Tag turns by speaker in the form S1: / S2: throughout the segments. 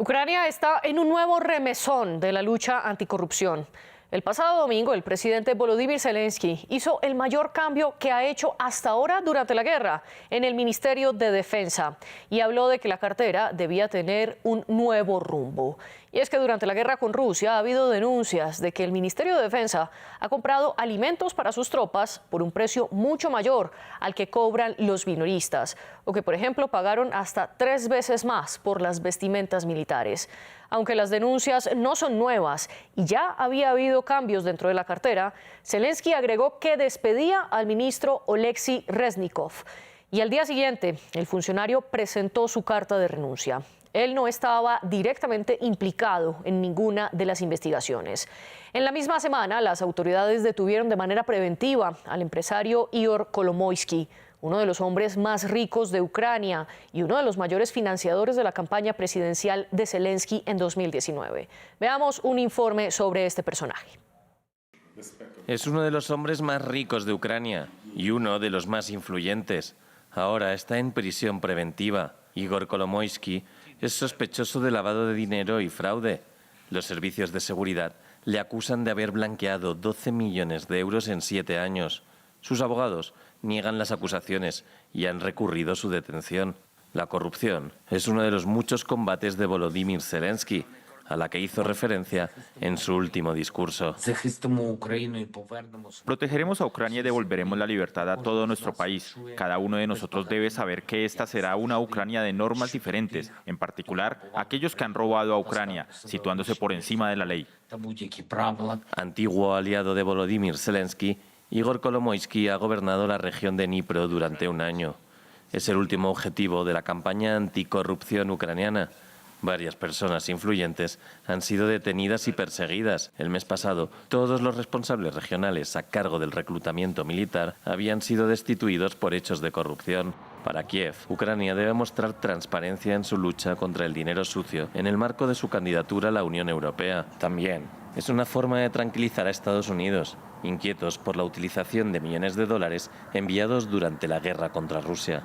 S1: Ucrania está en un nuevo remesón de la lucha anticorrupción. El pasado domingo, el presidente Volodymyr Zelensky hizo el mayor cambio que ha hecho hasta ahora durante la guerra en el Ministerio de Defensa y habló de que la cartera debía tener un nuevo rumbo. Y es que durante la guerra con Rusia ha habido denuncias de que el Ministerio de Defensa ha comprado alimentos para sus tropas por un precio mucho mayor al que cobran los minoristas, o que, por ejemplo, pagaron hasta 3 veces más por las vestimentas militares. Aunque las denuncias no son nuevas y ya había habido cambios dentro de la cartera, Zelensky agregó que despedía al ministro Oleksiy Reznikov. Y al día siguiente, el funcionario presentó su carta de renuncia. Él no estaba directamente implicado en ninguna de las investigaciones. En la misma semana, las autoridades detuvieron de manera preventiva al empresario Igor Kolomoisky, uno de los hombres más ricos de Ucrania y uno de los mayores financiadores de la campaña presidencial de Zelensky en 2019. Veamos un informe sobre este personaje.
S2: Es uno de los hombres más ricos de Ucrania y uno de los más influyentes. Ahora está en prisión preventiva. Igor Kolomoisky es sospechoso de lavado de dinero y fraude. Los servicios de seguridad le acusan de haber blanqueado 12 millones de euros en 7 años. Sus abogados niegan las acusaciones y han recurrido su detención. La corrupción es uno de los muchos combates de Volodymyr Zelensky, a la que hizo referencia en su último discurso.
S3: Protegeremos a Ucrania y devolveremos la libertad a todo nuestro país. Cada uno de nosotros debe saber que esta será una Ucrania de normas diferentes, en particular aquellos que han robado a Ucrania, situándose por encima de la ley.
S2: Antiguo aliado de Volodymyr Zelensky, Igor Kolomoisky ha gobernado la región de Dnipro durante un año. Es el último objetivo de la campaña anticorrupción ucraniana. Varias personas influyentes han sido detenidas y perseguidas. El mes pasado, todos los responsables regionales a cargo del reclutamiento militar habían sido destituidos por hechos de corrupción. Para Kiev, Ucrania debe mostrar transparencia en su lucha contra el dinero sucio en el marco de su candidatura a la Unión Europea. También es una forma de tranquilizar a Estados Unidos, inquietos por la utilización de millones de dólares enviados durante la guerra contra Rusia.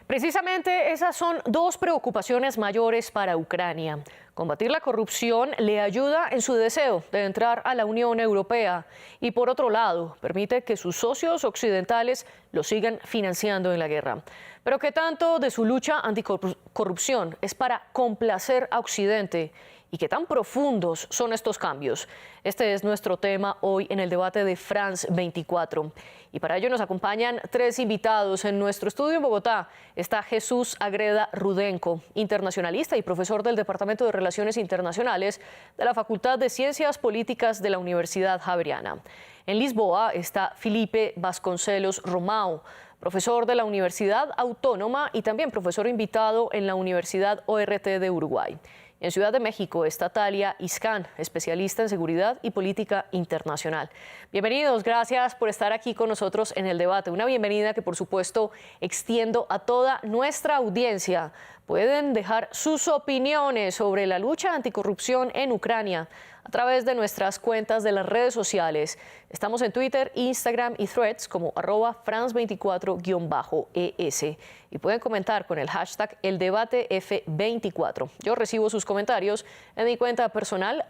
S1: Precisamente esas son dos preocupaciones mayores para Ucrania. Combatir la corrupción le ayuda en su deseo de entrar a la Unión Europea y, por otro lado, permite que sus socios occidentales lo sigan financiando en la guerra. Pero ¿qué tanto de su lucha anticorrupción es para complacer a Occidente? ¿Y qué tan profundos son estos cambios? Este es nuestro tema hoy en el debate de France 24. Y para ello nos acompañan 3 invitados. En nuestro estudio en Bogotá está Jesús Agreda Rudenko, internacionalista y profesor del Departamento de Relaciones Internacionales de la Facultad de Ciencias Políticas de la Universidad Javeriana. En Lisboa está Felipe Vasconcelos Romao, profesor de la Universidad Autónoma y también profesor invitado en la Universidad ORT de Uruguay. En Ciudad de México está Talia Iscan, especialista en seguridad y política internacional. Bienvenidos, gracias por estar aquí con nosotros en el debate. Una bienvenida que, por supuesto, extiendo a toda nuestra audiencia. Pueden dejar sus opiniones sobre la lucha anticorrupción en Ucrania a través de nuestras cuentas de las redes sociales. Estamos en Twitter, Instagram y Threads como @France24-ES. Y pueden comentar con el hashtag #eldebatef24. Yo recibo sus comentarios en mi cuenta personal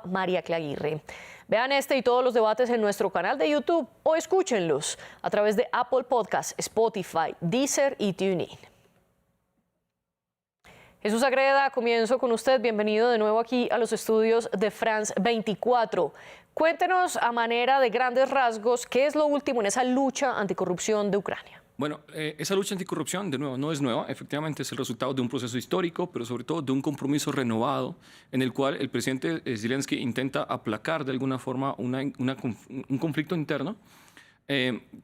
S1: @mariaclaguirre. Vean este y todos los debates en nuestro canal de YouTube o escúchenlos a través de Apple Podcasts, Spotify, Deezer y TuneIn. Jesús Agreda, comienzo con usted. Bienvenido de nuevo aquí a los estudios de France 24. Cuéntenos a manera de grandes rasgos qué es lo último en esa lucha anticorrupción de Ucrania.
S4: Bueno, esa lucha anticorrupción, de nuevo, no es nueva. Efectivamente, es el resultado de un proceso histórico, pero sobre todo de un compromiso renovado en el cual el presidente Zelensky intenta aplacar de alguna forma un conflicto interno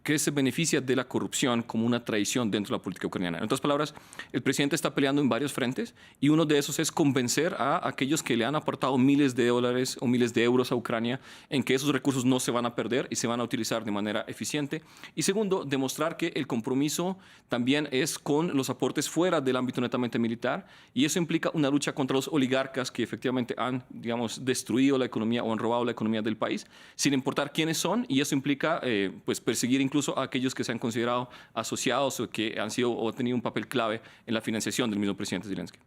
S4: que se beneficia de la corrupción como una traición dentro de la política ucraniana. En otras palabras, el presidente está peleando en varios frentes y uno de esos es convencer a aquellos que le han aportado miles de dólares o miles de euros a Ucrania en que esos recursos no se van a perder y se van a utilizar de manera eficiente. Y segundo, demostrar que el compromiso también es con los aportes fuera del ámbito netamente militar, y eso implica una lucha contra los oligarcas que efectivamente han, digamos, destruido la economía o han robado la economía del país, sin importar quiénes son, y eso implica pues perseguir incluso a aquellos que se han considerado asociados o que han sido o tenido un papel clave en la financiación del mismo presidente Zelensky.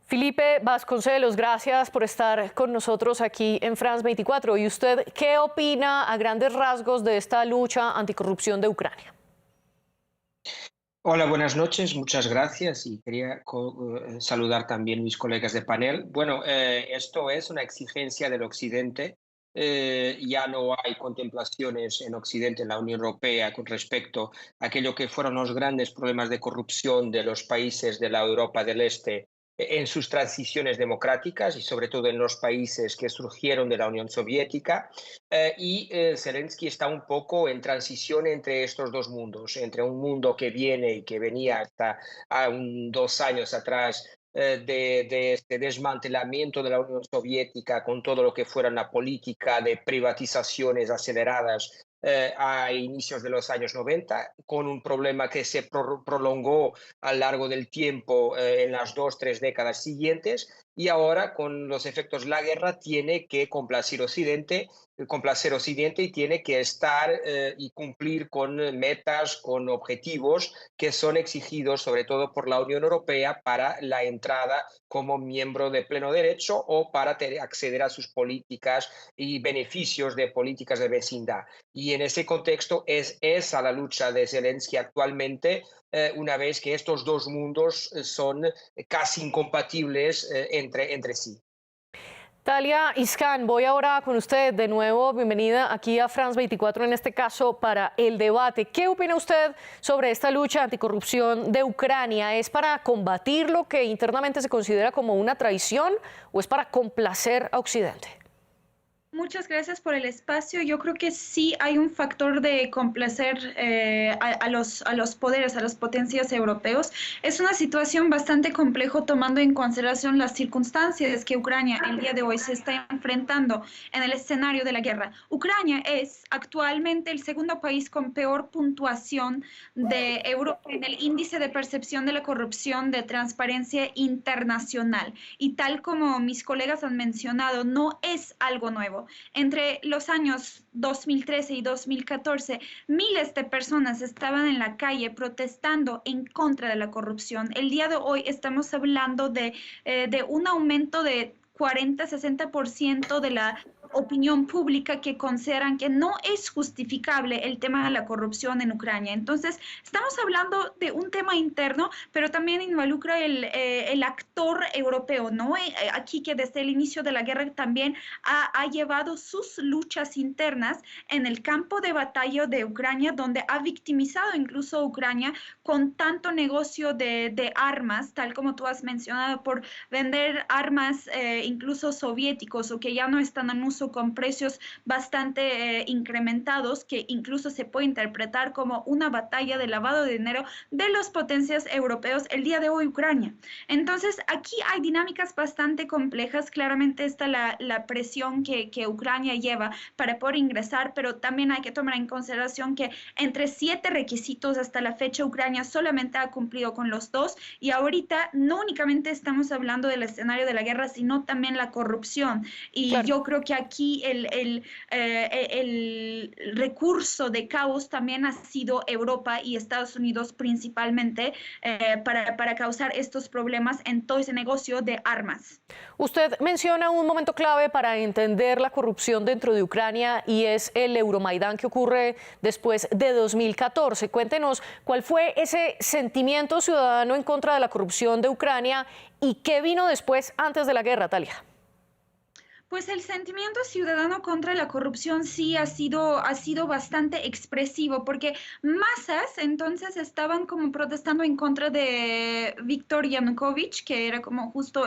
S1: Felipe Vasconcelos, gracias por estar con nosotros aquí en France 24. ¿Y usted qué opina a grandes rasgos de esta lucha anticorrupción de Ucrania?
S5: Hola, buenas noches, muchas gracias y quería saludar también a mis colegas de panel. Bueno, esto es una exigencia del Occidente. Ya no hay contemplaciones en Occidente, en la Unión Europea, con respecto a aquello que fueron los grandes problemas de corrupción de los países de la Europa del Este en sus transiciones democráticas y sobre todo en los países que surgieron de la Unión Soviética. Zelensky está un poco en transición entre estos dos mundos, entre un mundo que viene y que venía hasta 2 años atrás de este desmantelamiento de la Unión Soviética con todo lo que fuera la política de privatizaciones aceleradas a inicios de los años 90, con un problema que se prolongó a lo largo del tiempo en las 2, 3 décadas siguientes, y ahora con los efectos de la guerra tiene que complacer Occidente y tiene que estar y cumplir con metas, con objetivos que son exigidos sobre todo por la Unión Europea para la entrada como miembro de pleno derecho o para acceder a sus políticas y beneficios de políticas de vecindad. Y en ese contexto es esa la lucha de Zelensky actualmente, una vez que estos dos mundos son casi incompatibles entre sí.
S1: Talia Iscan, voy ahora con usted de nuevo. Bienvenida aquí a France 24, en este caso para el debate. ¿Qué opina usted sobre esta lucha anticorrupción de Ucrania? ¿Es para combatir lo que internamente se considera como una traición o es para complacer a Occidente?
S6: Muchas gracias por el espacio. Yo creo que sí hay un factor de complacer a los poderes, a las potencias europeos. Es una situación bastante compleja tomando en consideración las circunstancias que Ucrania el día de hoy se está enfrentando en el escenario de la guerra. Ucrania es actualmente el segundo país con peor puntuación de Europa en el índice de percepción de la corrupción de Transparencia Internacional. Y tal como mis colegas han mencionado, no es algo nuevo. Entre los años 2013 y 2014, miles de personas estaban en la calle protestando en contra de la corrupción. El día de hoy estamos hablando de un aumento de 40-60% de la opinión pública que consideran que no es justificable el tema de la corrupción en Ucrania. Entonces, estamos hablando de un tema interno, pero también involucra el actor europeo, ¿no? Aquí que desde el inicio de la guerra también ha llevado sus luchas internas en el campo de batalla de Ucrania, donde ha victimizado incluso a Ucrania con tanto negocio de armas, tal como tú has mencionado, por vender armas incluso soviéticos o que ya no están en uso con precios bastante incrementados, que incluso se puede interpretar como una batalla de lavado de dinero de las potencias europeos el día de hoy Ucrania. Entonces aquí hay dinámicas bastante complejas. Claramente está la presión que Ucrania lleva para poder ingresar, pero también hay que tomar en consideración que entre 7 requisitos hasta la fecha Ucrania solamente ha cumplido con los 2, y ahorita no únicamente estamos hablando del escenario de la guerra, sino también la corrupción. Y claro, yo creo que aquí el recurso de caos también ha sido Europa y Estados Unidos principalmente para causar estos problemas en todo ese negocio de armas.
S1: Usted menciona un momento clave para entender la corrupción dentro de Ucrania y es el Euromaidán que ocurre después de 2014. Cuéntenos cuál fue ese sentimiento ciudadano en contra de la corrupción de Ucrania y qué vino después, antes de la guerra, Talia.
S6: Pues el sentimiento ciudadano contra la corrupción sí ha sido bastante expresivo, porque masas entonces estaban como protestando en contra de Viktor Yanukovych, que era como justo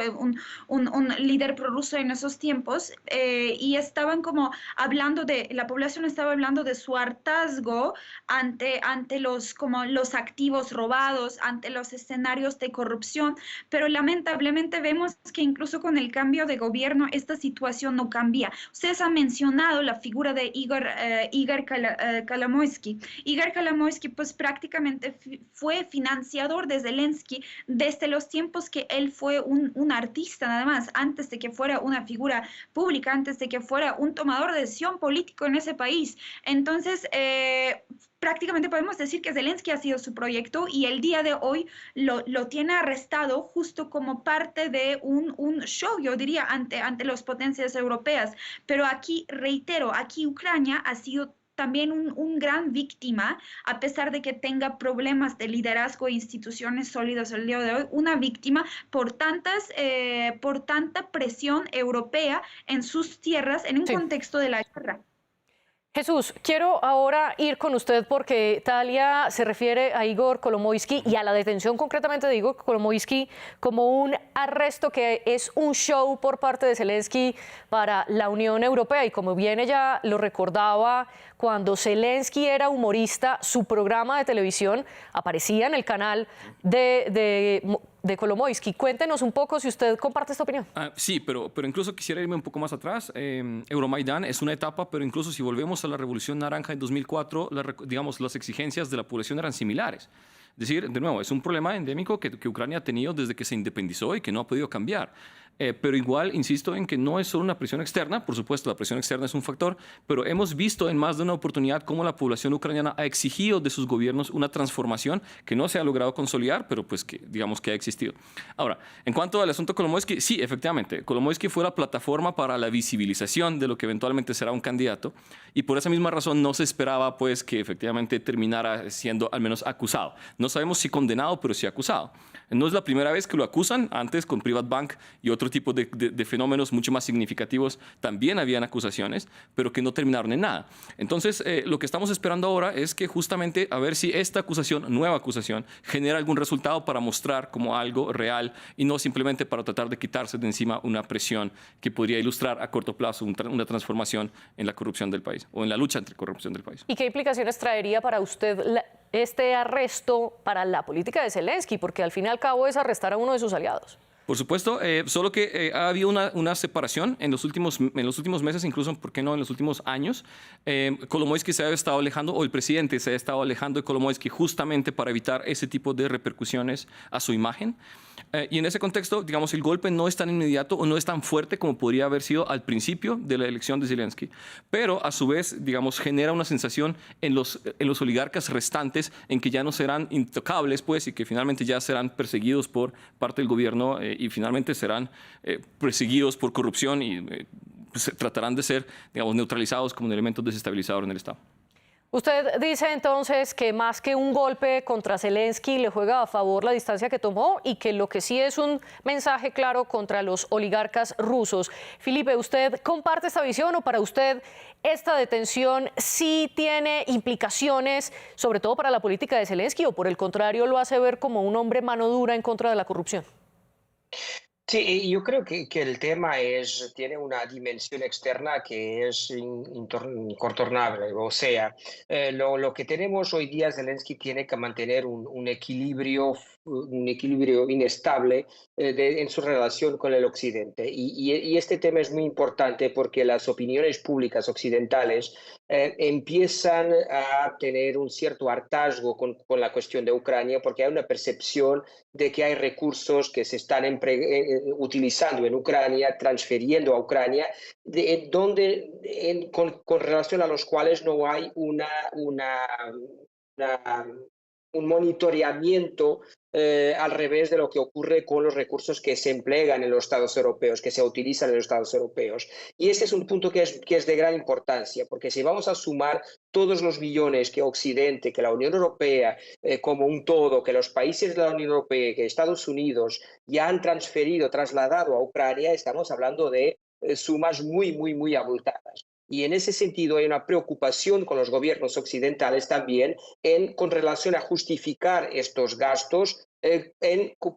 S6: un líder prorruso en esos tiempos, y estaban como la población estaba hablando de su hartazgo ante los activos robados, ante los escenarios de corrupción, pero lamentablemente vemos que incluso con el cambio de gobierno esta situación no cambia. Ustedes han mencionado la figura de Igor Kolomoisky. Igor Kolomoisky pues prácticamente fue financiador de Zelensky desde los tiempos que él fue un artista nada más, antes de que fuera una figura pública, antes de que fuera un tomador de decisión político en ese país. Entonces, prácticamente podemos decir que Zelensky ha sido su proyecto y el día de hoy lo tiene arrestado justo como parte de un show, yo diría, ante las potencias europeas. Pero aquí, reitero, aquí Ucrania ha sido también un gran víctima, a pesar de que tenga problemas de liderazgo e instituciones sólidas el día de hoy, una víctima por tanta presión europea en sus tierras en un contexto de la guerra.
S1: Jesús, quiero ahora ir con usted porque Talia se refiere a Igor Kolomoisky y a la detención concretamente de Igor Kolomoisky como un arresto que es un show por parte de Zelensky para la Unión Europea. Y como bien ella lo recordaba, cuando Zelensky era humorista, su programa de televisión aparecía en el canal de Kolomoisky. Cuéntenos un poco si usted comparte esta opinión.
S4: Sí, pero incluso quisiera irme un poco más atrás. Euromaidán es una etapa, pero incluso si volvemos a la Revolución Naranja en 2004, digamos, las exigencias de la población eran similares. Es decir, de nuevo, es un problema endémico que Ucrania ha tenido desde que se independizó y que no ha podido cambiar. Pero igual, insisto en que no es solo una presión externa, por supuesto, la presión externa es un factor, pero hemos visto en más de una oportunidad cómo la población ucraniana ha exigido de sus gobiernos una transformación que no se ha logrado consolidar, pero pues que digamos que ha existido. Ahora, en cuanto al asunto Kolomoisky, sí, efectivamente, Kolomoisky fue la plataforma para la visibilización de lo que eventualmente será un candidato y por esa misma razón no se esperaba pues que efectivamente terminara siendo al menos acusado. No sabemos si condenado, pero sí acusado. No es la primera vez que lo acusan, antes con Privatbank y otro tipo de fenómenos mucho más significativos también habían acusaciones, pero que no terminaron en nada. Entonces, lo que estamos esperando ahora es que justamente a ver si esta acusación, nueva acusación, genera algún resultado para mostrar como algo real y no simplemente para tratar de quitarse de encima una presión que podría ilustrar a corto plazo una transformación en la corrupción del país o en la lucha entre corrupción del país.
S1: ¿Y qué implicaciones traería para usted este arresto para la política de Zelensky? Porque al fin y al cabo es arrestar a uno de sus aliados.
S4: Por supuesto, solo que ha habido una separación en los últimos meses, incluso, ¿por qué no en los últimos años? Kolomoisky se ha estado alejando, o el presidente se ha estado alejando de Kolomoisky justamente para evitar ese tipo de repercusiones a su imagen. Y en ese contexto, digamos, el golpe no es tan inmediato o no es tan fuerte como podría haber sido al principio de la elección de Zelensky. Pero, a su vez, digamos, genera una sensación en los oligarcas restantes en que ya no serán intocables, pues, y que finalmente ya serán perseguidos por parte del gobierno y finalmente serán perseguidos por corrupción y pues, tratarán de ser, digamos, neutralizados como un elemento desestabilizador en el Estado.
S1: Usted dice entonces que más que un golpe contra Zelensky le juega a favor la distancia que tomó y que lo que sí es un mensaje claro contra los oligarcas rusos. Felipe, ¿usted comparte esta visión o para usted esta detención sí tiene implicaciones, sobre todo para la política de Zelensky, o por el contrario lo hace ver como un hombre mano dura en contra de la corrupción?
S5: Sí, yo creo que el tema tiene una dimensión externa que es incontornable. O sea, lo que tenemos hoy día, Zelensky tiene que mantener un equilibrio inestable en su relación con el Occidente. Y este tema es muy importante porque las opiniones públicas occidentales empiezan a tener un cierto hartazgo con la cuestión de Ucrania porque hay una percepción de que hay recursos que se están utilizando en Ucrania, transfiriendo a Ucrania, con relación a los cuales no hay un monitoreamiento al revés de lo que ocurre con los recursos que se emplean en los Estados europeos, que se utilizan en los Estados europeos. Y este es un punto que es de gran importancia, porque si vamos a sumar todos los millones que Occidente, que la Unión Europea como un todo, que los países de la Unión Europea, que Estados Unidos ya han trasladado a Ucrania, estamos hablando de sumas muy abultadas. Y en ese sentido hay una preocupación con los gobiernos occidentales también con relación a justificar estos gastos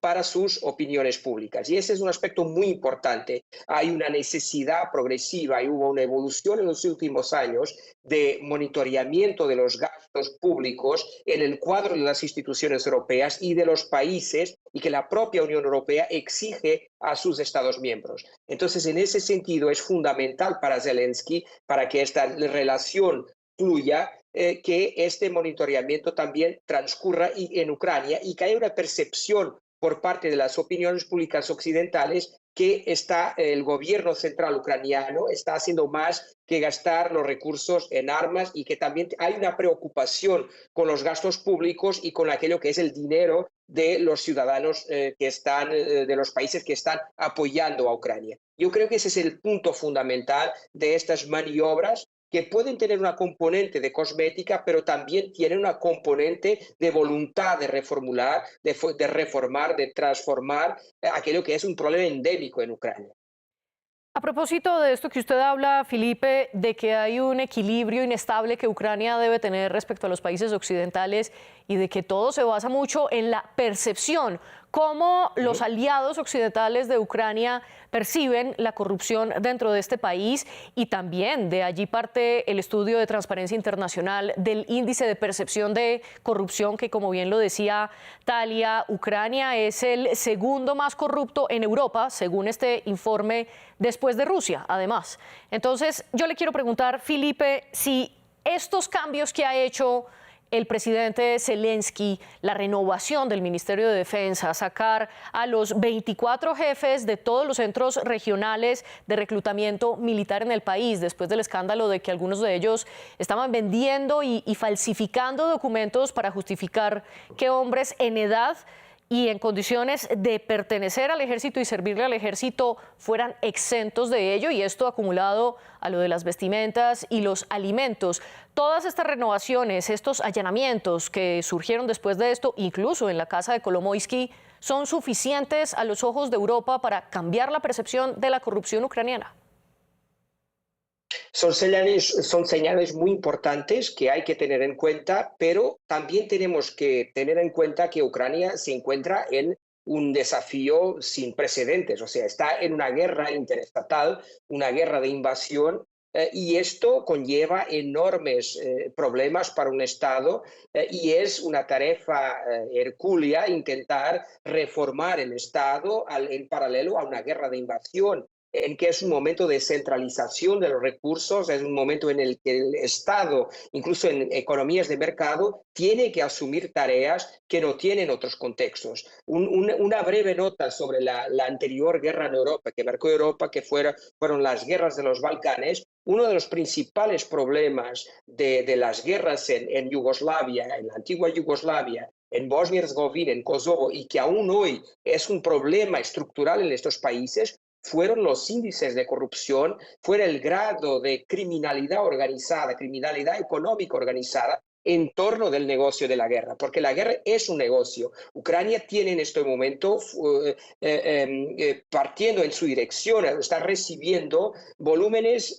S5: para sus opiniones públicas. Y ese es un aspecto muy importante. Hay una necesidad progresiva y hubo una evolución en los últimos años de monitoreamiento de los gastos públicos en el cuadro de las instituciones europeas y de los países y que la propia Unión Europea exige a sus Estados miembros. Entonces, en ese sentido, es fundamental para Zelensky, para que esta relación fluya, que este monitoreamiento también transcurra en Ucrania y que haya una percepción por parte de las opiniones públicas occidentales que el gobierno central ucraniano está haciendo más que gastar los recursos en armas y que también hay una preocupación con los gastos públicos y con aquello que es el dinero de los ciudadanos que están, de los países que están apoyando a Ucrania. Yo creo que ese es el punto fundamental de estas maniobras, que pueden tener una componente de cosmética, pero también tienen una componente de voluntad de reformular, de reformar, de transformar aquello que es un problema endémico en Ucrania.
S1: A propósito de esto que usted habla, Felipe, de que hay un equilibrio inestable que Ucrania debe tener respecto a los países occidentales y de que todo se basa mucho en la percepción, cómo los aliados occidentales de Ucrania perciben la corrupción dentro de este país, y también de allí parte el estudio de Transparencia Internacional del índice de percepción de corrupción, que, como bien lo decía Talia, Ucrania es el segundo más corrupto en Europa, según este informe, después de Rusia, además. Entonces, yo le quiero preguntar, Felipe, si estos cambios que ha hecho el presidente Zelensky, la renovación del Ministerio de Defensa, sacar a los 24 jefes de todos los centros regionales de reclutamiento militar en el país, después del escándalo de que algunos de ellos estaban vendiendo y falsificando documentos para justificar que hombres en edad y en condiciones de pertenecer al ejército y servirle al ejército fueran exentos de ello, y esto acumulado a lo de las vestimentas y los alimentos. Todas estas renovaciones, estos allanamientos que surgieron después de esto, incluso en la casa de Kolomoisky, ¿son suficientes a los ojos de Europa para cambiar la percepción de la corrupción ucraniana?
S5: Son señales muy importantes que hay que tener en cuenta, pero también tenemos que tener en cuenta que Ucrania se encuentra en un desafío sin precedentes, o sea, está en una guerra interestatal, una guerra de invasión, y esto conlleva enormes problemas para un Estado, y es una tarea hercúlea intentar reformar el Estado en paralelo a una guerra de invasión, en que es un momento de centralización de los recursos, es un momento en el que el Estado, incluso en economías de mercado, tiene que asumir tareas que no tienen otros contextos. Una breve nota sobre la anterior guerra en Europa, que marcó Europa, que fueron las guerras de los Balcanes. Uno de los principales problemas de las guerras en Yugoslavia, en la antigua Yugoslavia, en Bosnia y Herzegovina, en Kosovo, y que aún hoy es un problema estructural en estos países, fueron los índices de corrupción, fue el grado de criminalidad organizada, criminalidad económica organizada en torno del negocio de la guerra, porque la guerra es un negocio. Ucrania tiene en este momento, partiendo en su dirección, está recibiendo volúmenes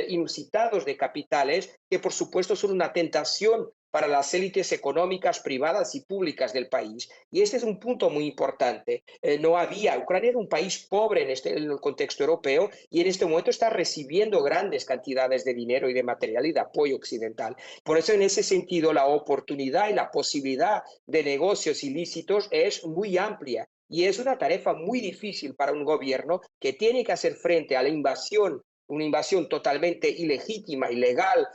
S5: inusitados de capitales que, por supuesto, son una tentación para las élites económicas privadas y públicas del país. Y este es un punto muy importante. Ucrania era un país pobre en el contexto europeo, y en este momento está recibiendo grandes cantidades de dinero y de material y de apoyo occidental. Por eso, en ese sentido, la oportunidad y la posibilidad de negocios ilícitos es muy amplia. Y es una tarea muy difícil para un gobierno que tiene que hacer frente a la invasión, una invasión totalmente ilegítima, ilegal,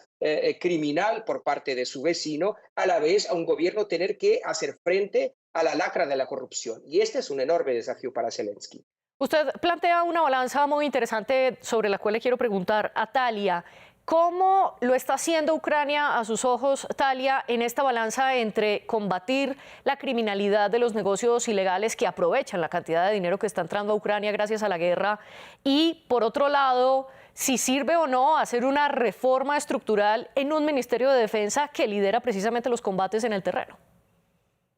S5: criminal por parte de su vecino, a la vez a un gobierno tener que hacer frente a la lacra de la corrupción. Y este es un enorme desafío para Zelensky.
S1: Usted plantea una balanza muy interesante sobre la cual le quiero preguntar a Talia. ¿Cómo lo está haciendo Ucrania a sus ojos, Talia, en esta balanza entre combatir la criminalidad de los negocios ilegales que aprovechan la cantidad de dinero que está entrando a Ucrania gracias a la guerra, y, por otro lado, si sirve o no hacer una reforma estructural en un Ministerio de Defensa que lidera precisamente los combates en el terreno?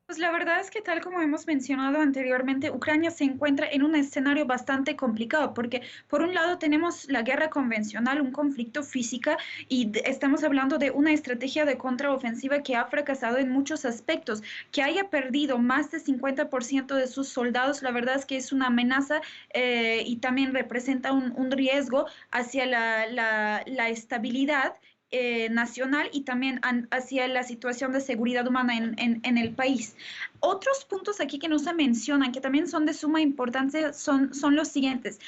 S6: Pues la verdad es que, tal como hemos mencionado anteriormente, Ucrania se encuentra en un escenario bastante complicado, porque por un lado tenemos la guerra convencional, un conflicto físico, y estamos hablando de una estrategia de contraofensiva que ha fracasado en muchos aspectos. Que haya perdido más del 50% de sus soldados, la verdad es que es una amenaza, y también representa un riesgo hacia la estabilidad nacional, y también hacia la situación de seguridad humana en el país. Otros puntos aquí que no se mencionan, que también son de suma importancia, son los siguientes.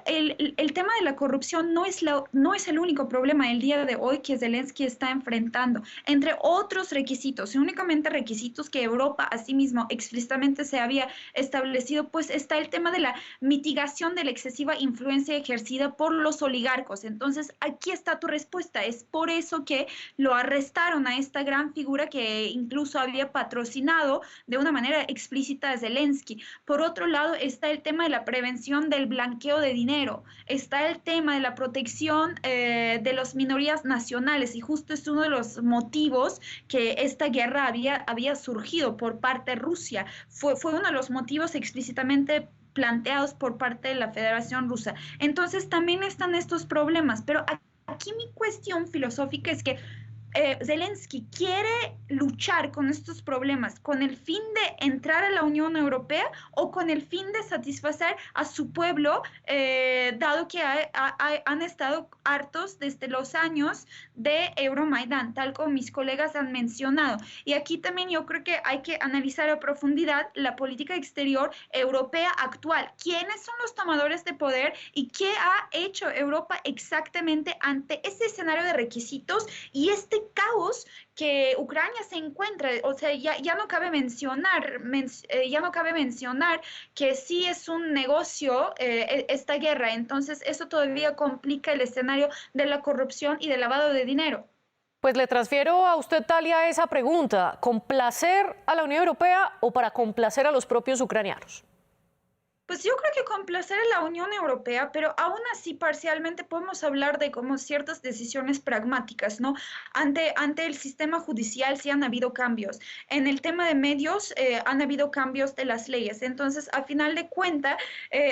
S6: el tema de la corrupción no es el único problema el día de hoy que Zelensky está enfrentando, entre otros requisitos, únicamente requisitos que Europa asimismo explícitamente se había establecido, pues está el tema de la mitigación de la excesiva influencia ejercida por los oligarcos. Entonces, aquí está tu respuesta. Es por eso que lo arrestaron a esta gran figura que incluso había patrocinado de una manera explícita a Zelensky. Por otro lado, está el tema de la prevención del blanqueo de dinero, está el tema de la protección de las minorías nacionales, y justo es uno de los motivos que esta guerra había surgido por parte de Rusia. Fue uno de los motivos explícitamente planteados por parte de la Federación Rusa. Entonces también están estos problemas, pero aquí mi cuestión filosófica es que Zelensky quiere luchar con estos problemas con el fin de entrar a la Unión Europea o con el fin de satisfacer a su pueblo, dado que han estado hartos desde los años de Euromaidán, tal como mis colegas han mencionado. Y aquí también yo creo que hay que analizar a profundidad la política exterior europea actual. ¿Quiénes son los tomadores de poder y qué ha hecho Europa exactamente ante este escenario de requisitos y este caos que Ucrania se encuentra? O sea, ya no cabe mencionar que sí es un negocio esta guerra. Entonces eso todavía complica el escenario de la corrupción y del lavado de dinero.
S1: Pues le transfiero a usted, Talia, esa pregunta: ¿complacer a la Unión Europea o para complacer a los propios ucranianos?
S6: Pues yo creo que complacer a la Unión Europea, pero aún así parcialmente podemos hablar de como ciertas decisiones pragmáticas, ¿no? Ante el sistema judicial sí han habido cambios. En el tema de medios han habido cambios de las leyes. Entonces, a final de cuentas,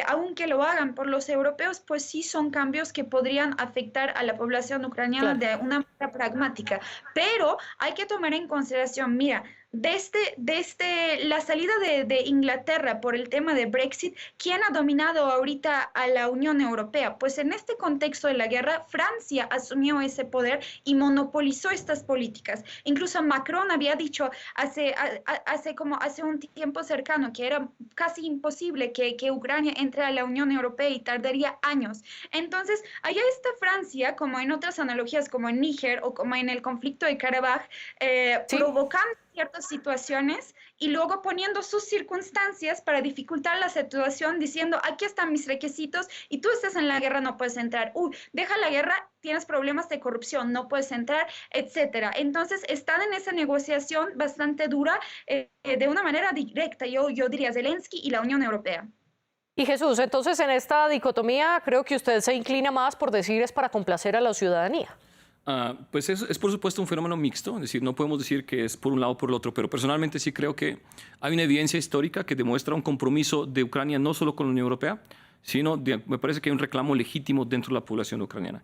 S6: aunque lo hagan por los europeos, pues sí son cambios que podrían afectar a la población ucraniana de una manera pragmática. Pero hay que tomar en consideración, mira, desde la salida de Inglaterra por el tema de Brexit, ¿quién ha dominado ahorita a la Unión Europea? Pues en este contexto de la guerra, Francia asumió ese poder y monopolizó estas políticas. Incluso Macron había dicho hace un tiempo cercano que era casi imposible que Ucrania entre a la Unión Europea y tardaría años. Entonces, allá está Francia, como en otras analogías, como en Níger o como en el conflicto de Karabaj, provocando ciertas situaciones y luego poniendo sus circunstancias para dificultar la situación, diciendo, aquí están mis requisitos y tú estás en la guerra, no puedes entrar. Deja la guerra, tienes problemas de corrupción, no puedes entrar, etcétera. Entonces, están en esa negociación bastante dura, de una manera directa, yo diría, Zelensky y la Unión Europea.
S1: Y Jesús, entonces en esta dicotomía creo que usted se inclina más por decir es para complacer a la ciudadanía.
S4: Pues es por supuesto un fenómeno mixto, es decir, no podemos decir que es por un lado o por el otro, pero personalmente sí creo que hay una evidencia histórica que demuestra un compromiso de Ucrania no solo con la Unión Europea, sino me parece que hay un reclamo legítimo dentro de la población ucraniana,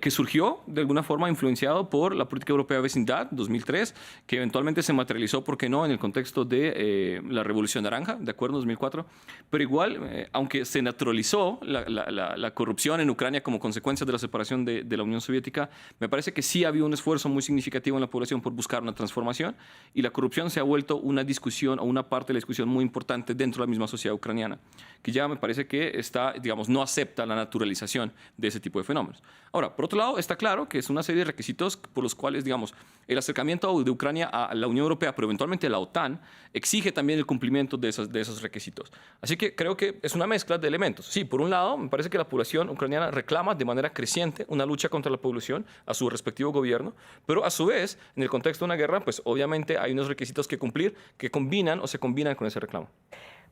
S4: que surgió de alguna forma influenciado por la política europea de vecindad 2003, que eventualmente se materializó, ¿por qué no?, en el contexto de la Revolución Naranja, de acuerdo, en 2004, pero igual, aunque se naturalizó la corrupción en Ucrania como consecuencia de la separación de la Unión Soviética, me parece que sí ha habido un esfuerzo muy significativo en la población por buscar una transformación, y la corrupción se ha vuelto una discusión o una parte de la discusión muy importante dentro de la misma sociedad ucraniana, que ya me parece que está, digamos, no acepta la naturalización de ese tipo de fenómenos. Ahora, por otro lado, está claro que es una serie de requisitos por los cuales, digamos, el acercamiento de Ucrania a la Unión Europea, pero eventualmente a la OTAN, exige también el cumplimiento de esos requisitos. Así que creo que es una mezcla de elementos. Sí, por un lado, me parece que la población ucraniana reclama de manera creciente una lucha contra la población a su respectivo gobierno, pero a su vez, en el contexto de una guerra, pues obviamente hay unos requisitos que cumplir que combinan o se combinan con ese reclamo.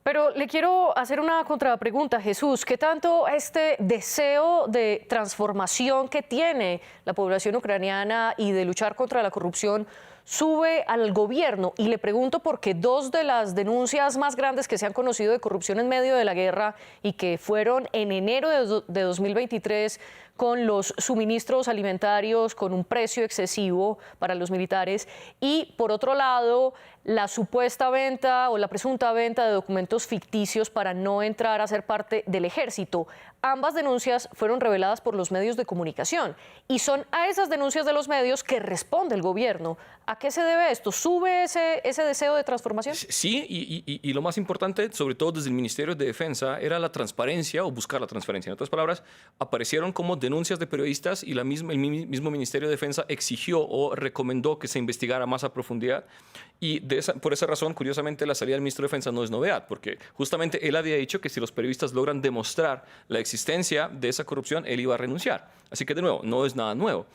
S1: Pero le quiero hacer una contrapregunta, Jesús. ¿Qué tanto este deseo de transformación que tiene la población ucraniana y de luchar contra la corrupción sube al gobierno? Y le pregunto porque dos de las denuncias más grandes que se han conocido de corrupción en medio de la guerra y que fueron en enero de 2023 con los suministros alimentarios con un precio excesivo para los militares, y por otro lado la supuesta venta o la presunta venta de documentos ficticios para no entrar a ser parte del ejército. Ambas denuncias fueron reveladas por los medios de comunicación y son a esas denuncias de los medios que responde el gobierno ¿A qué se debe esto? ¿Sube ese deseo de transformación?
S4: Sí, y lo más importante, sobre todo desde el Ministerio de Defensa, era la transparencia o buscar la transparencia. En otras palabras, aparecieron como denuncias de periodistas y el mismo Ministerio de Defensa exigió o recomendó que se investigara más a profundidad. Y por esa razón, curiosamente, la salida del ministro de Defensa no es novedad, porque justamente él había dicho que si los periodistas logran demostrar la existencia de esa corrupción, él iba a renunciar. Así que, de nuevo, no es nada nuevo.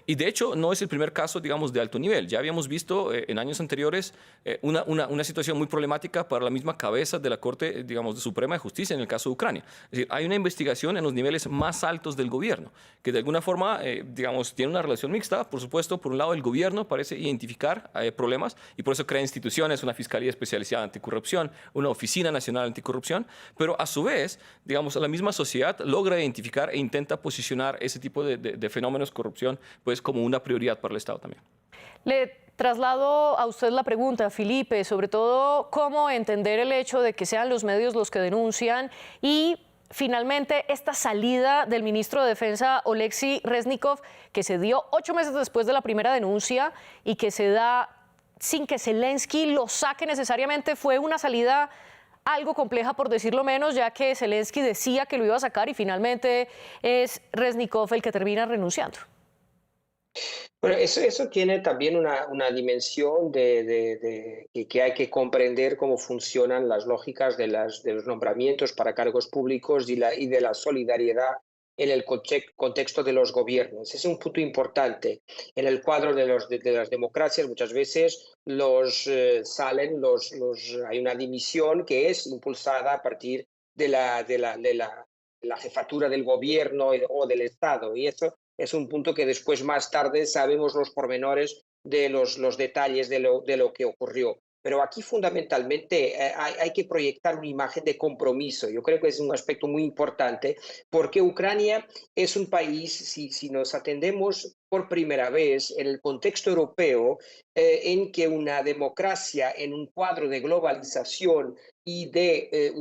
S4: Y de hecho, no es el primer caso, digamos, de alto nivel. Ya habíamos visto en años anteriores una situación muy problemática para la misma cabeza de la Corte, digamos, de Suprema de Justicia en el caso de Ucrania. Es decir, hay una investigación en los niveles más altos del gobierno, que de alguna forma, digamos, tiene una relación mixta. Por supuesto, por un lado, el gobierno parece identificar problemas y por eso crea instituciones, una fiscalía especializada en anticorrupción, una oficina nacional anticorrupción, pero a su vez, digamos, la misma sociedad logra identificar e intenta posicionar ese tipo de fenómenos de corrupción pues como una prioridad para el Estado también.
S1: Le traslado a usted la pregunta, Felipe, sobre todo cómo entender el hecho de que sean los medios los que denuncian y finalmente esta salida del ministro de Defensa, Oleksiy Reznikov, que se dio 8 meses después de la primera denuncia y que se da sin que Zelensky lo saque necesariamente. Fue una salida algo compleja, por decirlo menos, ya que Zelensky decía que lo iba a sacar y finalmente es Reznikov el que termina renunciando.
S5: Bueno, eso tiene también una dimensión que hay que comprender cómo funcionan las lógicas de los nombramientos para cargos públicos y de la solidaridad en el contexto de los gobiernos. Ese es un punto importante. En el cuadro de las democracias muchas veces hay una dimisión que es impulsada a partir de la jefatura del gobierno o del Estado, y eso es un punto que después, más tarde, sabemos los pormenores de los detalles de lo que ocurrió. Pero aquí fundamentalmente hay que proyectar una imagen de compromiso. Yo creo que es un aspecto muy importante porque Ucrania es un país, si nos atendemos por primera vez en el contexto europeo, en que una democracia en un cuadro de globalización y en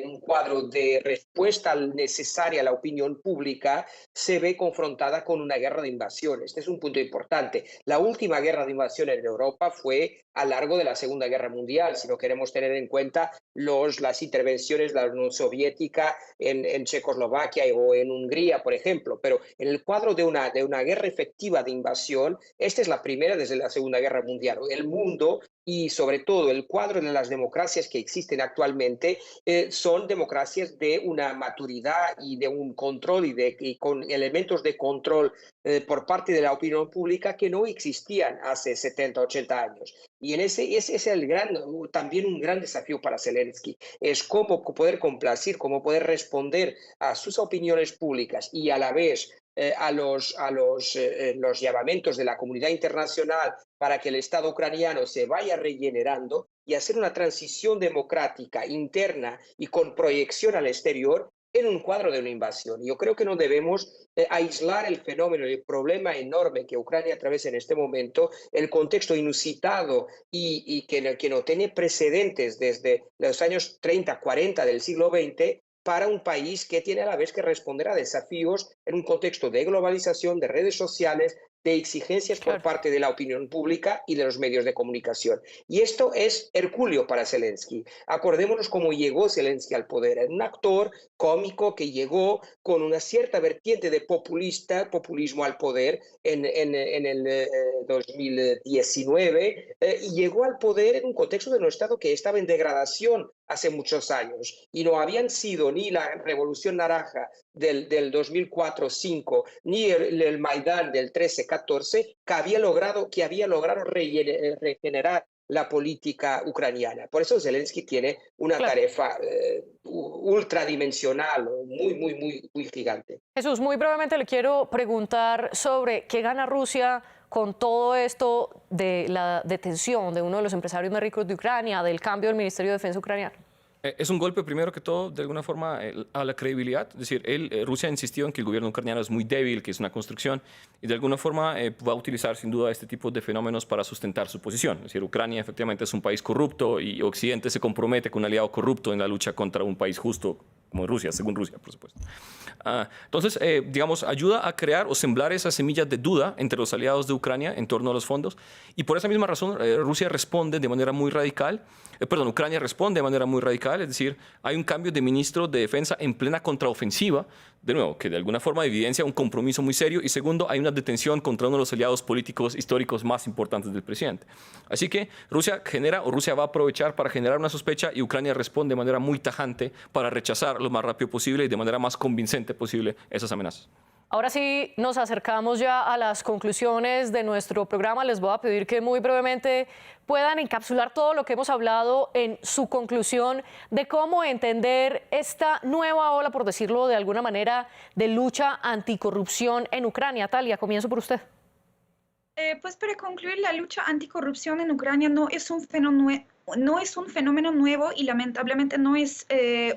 S5: un cuadro de respuesta necesaria a la opinión pública, se ve confrontada con una guerra de invasión. Este es un punto importante. La última guerra de invasión en Europa fue a lo largo de la Segunda Guerra Mundial, si no queremos tener en cuenta las intervenciones de la Unión Soviética en Checoslovaquia o en Hungría, por ejemplo. Pero en el cuadro de una guerra efectiva de invasión, esta es la primera desde la Segunda Guerra Mundial. El mundo y sobre todo el cuadro de las democracias que existen actualmente son democracias de una maturidad y de un control y con elementos de control por parte de la opinión pública que no existían hace 70, 80 años. Y ese es también un gran desafío para Zelensky, es cómo poder complacir, cómo poder responder a sus opiniones públicas y a la vez a los llamamientos de la comunidad internacional para que el Estado ucraniano se vaya regenerando y hacer una transición democrática interna y con proyección al exterior en un cuadro de una invasión. Yo creo que no debemos aislar el fenómeno, el problema enorme que Ucrania atraviesa en este momento, el contexto inusitado y que no tiene precedentes desde los años 30, 40 del siglo XX, para un país que tiene a la vez que responder a desafíos en un contexto de globalización, de redes sociales, de exigencias por parte de la opinión pública y de los medios de comunicación. Y esto es hercúleo para Zelensky. Acordémonos cómo llegó Zelensky al poder. Era un actor cómico que llegó con una cierta vertiente de populismo al poder en el 2019 y llegó al poder en un contexto de un Estado que estaba en degradación hace muchos años y no habían sido ni la Revolución Naranja del 2004-5 ni el Maidán del 13-14 que había logrado regenerar la política ucraniana. Por eso Zelensky tiene una tarea ultradimensional, muy gigante.
S1: Jesús, muy brevemente le quiero preguntar sobre qué gana Rusia con todo esto de la detención de uno de los empresarios más ricos de Ucrania, del cambio del Ministerio de Defensa ucraniano.
S4: Es un golpe, primero que todo, de alguna forma, a la credibilidad. Es decir, Rusia insistió en que el gobierno ucraniano es muy débil, que es una construcción, y de alguna forma va a utilizar sin duda este tipo de fenómenos para sustentar su posición. Es decir, Ucrania efectivamente es un país corrupto y Occidente se compromete con un aliado corrupto en la lucha contra un país justo como Rusia, según Rusia, por supuesto. Entonces, digamos, ayuda a crear o sembrar esas semillas de duda entre los aliados de Ucrania en torno a los fondos. Y por esa misma razón, Rusia responde de manera muy radical. Ucrania responde de manera muy radical, es decir, hay un cambio de ministro de defensa en plena contraofensiva, de nuevo, que de alguna forma evidencia un compromiso muy serio. Y segundo, hay una detención contra uno de los aliados políticos históricos más importantes del presidente. Así que Rusia va a aprovechar para generar una sospecha y Ucrania responde de manera muy tajante para rechazar lo más rápido posible y de manera más convincente posible esas amenazas.
S1: Ahora sí nos acercamos ya a las conclusiones de nuestro programa. Les voy a pedir que muy brevemente puedan encapsular todo lo que hemos hablado en su conclusión de cómo entender esta nueva ola, por decirlo de alguna manera, de lucha anticorrupción en Ucrania. Talia, comienzo por usted.
S6: Pues para concluir, la lucha anticorrupción en Ucrania no es un fenómeno nuevo y lamentablemente no es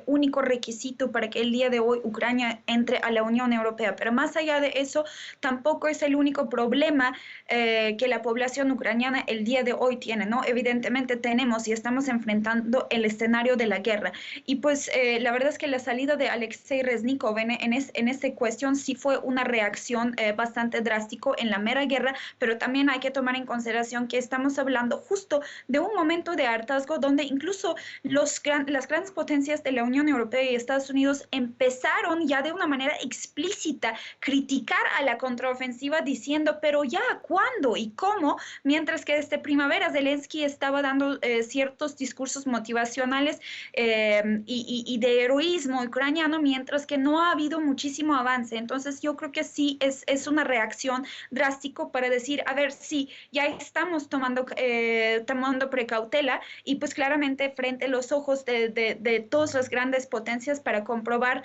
S6: único requisito para que el día de hoy Ucrania entre a la Unión Europea. Pero más allá de eso, tampoco es el único problema que la población ucraniana el día de hoy tiene, ¿no? Evidentemente tenemos y estamos enfrentando el escenario de la guerra. Y pues la verdad es que la salida de Alexei Reznikov en esta cuestión sí fue una reacción bastante drástico en la mera guerra, pero también hay que tomar en consideración que estamos hablando justo de un momento de hartazgo donde incluso las grandes potencias de la Unión Europea y Estados Unidos empezaron ya de una manera explícita criticar a la contraofensiva diciendo, pero ya, ¿cuándo y cómo? Mientras que desde primavera Zelensky estaba dando ciertos discursos motivacionales y de heroísmo ucraniano, mientras que no ha habido muchísimo avance. Entonces yo creo que sí es una reacción drástica para decir, a ver, sí, ya estamos tomando precautela y pues claramente frente a los ojos de todas las grandes potencias para comprobar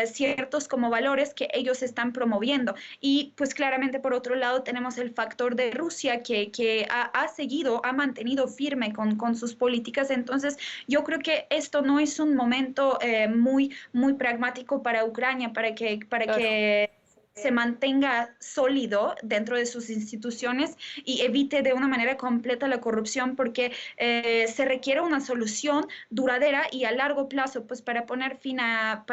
S6: ciertos como valores que ellos están promoviendo. Y pues claramente por otro lado tenemos el factor de Rusia que ha mantenido firme con sus políticas. Entonces yo creo que esto no es un momento muy pragmático para Ucrania, para que se mantenga sólido dentro de sus instituciones y evite de una manera completa la corrupción, porque se requiere una solución duradera y a largo plazo, pues para poner fin a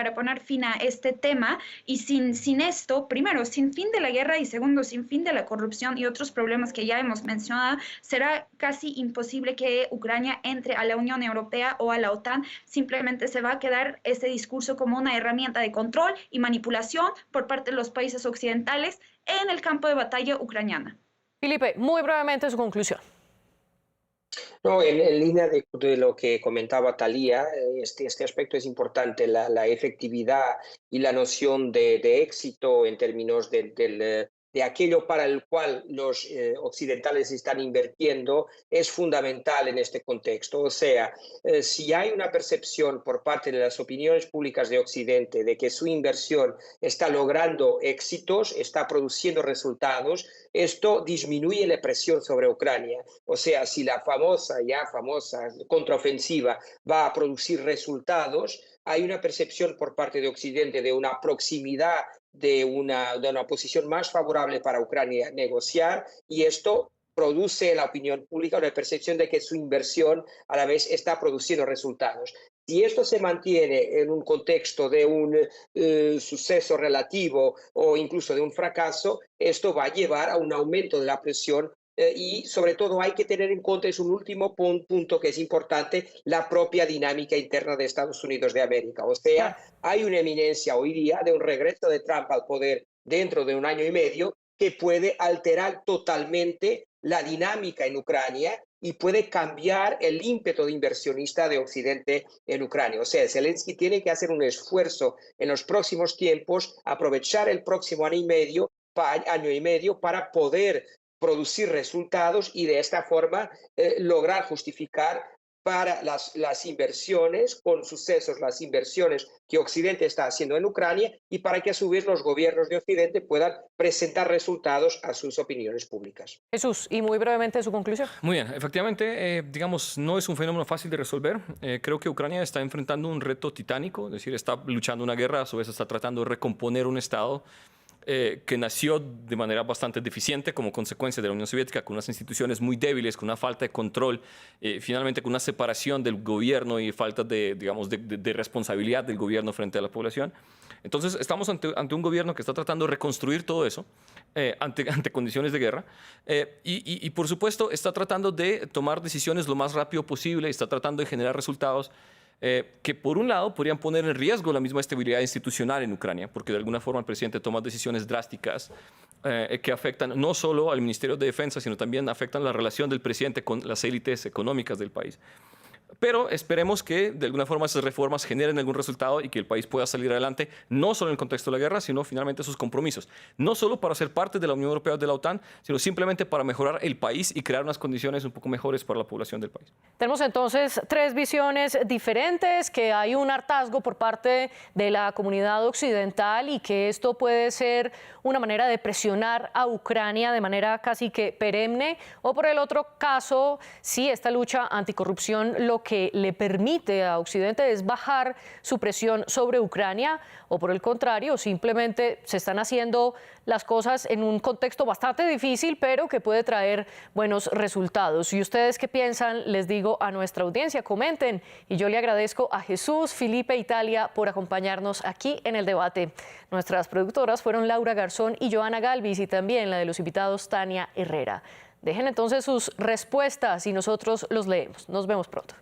S6: este tema. Y sin esto, primero, sin fin de la guerra y segundo, sin fin de la corrupción y otros problemas que ya hemos mencionado, será casi imposible que Ucrania entre a la Unión Europea o a la OTAN. Simplemente se va a quedar ese discurso como una herramienta de control y manipulación por parte de los países occidentales en el campo de batalla ucraniana.
S1: Felipe, muy brevemente su conclusión.
S5: No, en línea de lo que comentaba Talia, este aspecto es importante, la efectividad y la noción de éxito en términos de aquello para el cual los occidentales están invirtiendo es fundamental en este contexto. O sea, si hay una percepción por parte de las opiniones públicas de Occidente de que su inversión está logrando éxitos, está produciendo resultados, esto disminuye la presión sobre Ucrania. O sea, si la famosa contraofensiva va a producir resultados, hay una percepción por parte de Occidente de una proximidad, de una posición más favorable para Ucrania negociar, y esto produce en la opinión pública una percepción de que su inversión a la vez está produciendo resultados. Si esto se mantiene en un contexto de un suceso relativo o incluso de un fracaso, esto va a llevar a un aumento de la presión. Y sobre todo hay que tener en cuenta, es un último punto que es importante, la propia dinámica interna de Estados Unidos de América. O sea, hay una eminencia hoy día de un regreso de Trump al poder dentro de un año y medio que puede alterar totalmente la dinámica en Ucrania y puede cambiar el ímpetu de inversionista de Occidente en Ucrania. O sea, Zelensky tiene que hacer un esfuerzo en los próximos tiempos, aprovechar el próximo año y medio para poder producir resultados y de esta forma lograr justificar para las inversiones, con sucesos, las inversiones que Occidente está haciendo en Ucrania, y para que a su vez los gobiernos de Occidente puedan presentar resultados a sus opiniones públicas.
S1: Jesús, y muy brevemente su conclusión.
S4: Muy bien, efectivamente, digamos, no es un fenómeno fácil de resolver. Creo que Ucrania está enfrentando un reto titánico, es decir, está luchando una guerra, a su vez está tratando de recomponer un Estado. que nació de manera bastante deficiente como consecuencia de la Unión Soviética, con unas instituciones muy débiles, con una falta de control, finalmente con una separación del gobierno y falta de, digamos, de responsabilidad del gobierno frente a la población. Entonces, estamos ante un gobierno que está tratando de reconstruir todo eso ante condiciones de guerra y, por supuesto, está tratando de tomar decisiones lo más rápido posible, está tratando de generar resultados que por un lado podrían poner en riesgo la misma estabilidad institucional en Ucrania, porque de alguna forma el presidente toma decisiones drásticas que afectan no solo al Ministerio de Defensa, sino también afectan la relación del presidente con las élites económicas del país. Pero esperemos que de alguna forma esas reformas generen algún resultado y que el país pueda salir adelante, no solo en el contexto de la guerra, sino finalmente sus compromisos. No solo para ser parte de la Unión Europea o de la OTAN, sino simplemente para mejorar el país y crear unas condiciones un poco mejores para la población del país.
S1: Tenemos entonces tres visiones diferentes, que hay un hartazgo por parte de la comunidad occidental y que esto puede ser una manera de presionar a Ucrania de manera casi que perenne, o por el otro caso, sí, esta lucha anticorrupción lo que le permite a Occidente es bajar su presión sobre Ucrania, o por el contrario, simplemente se están haciendo las cosas en un contexto bastante difícil, pero que puede traer buenos resultados. ¿Y ustedes qué piensan? Les digo a nuestra audiencia, comenten. Y yo le agradezco a Jesús, Felipe, Italia por acompañarnos aquí en el debate. Nuestras productoras fueron Laura Garzón y Joana Galvis, y también la de los invitados Tania Herrera. Dejen entonces sus respuestas y nosotros los leemos. Nos vemos pronto.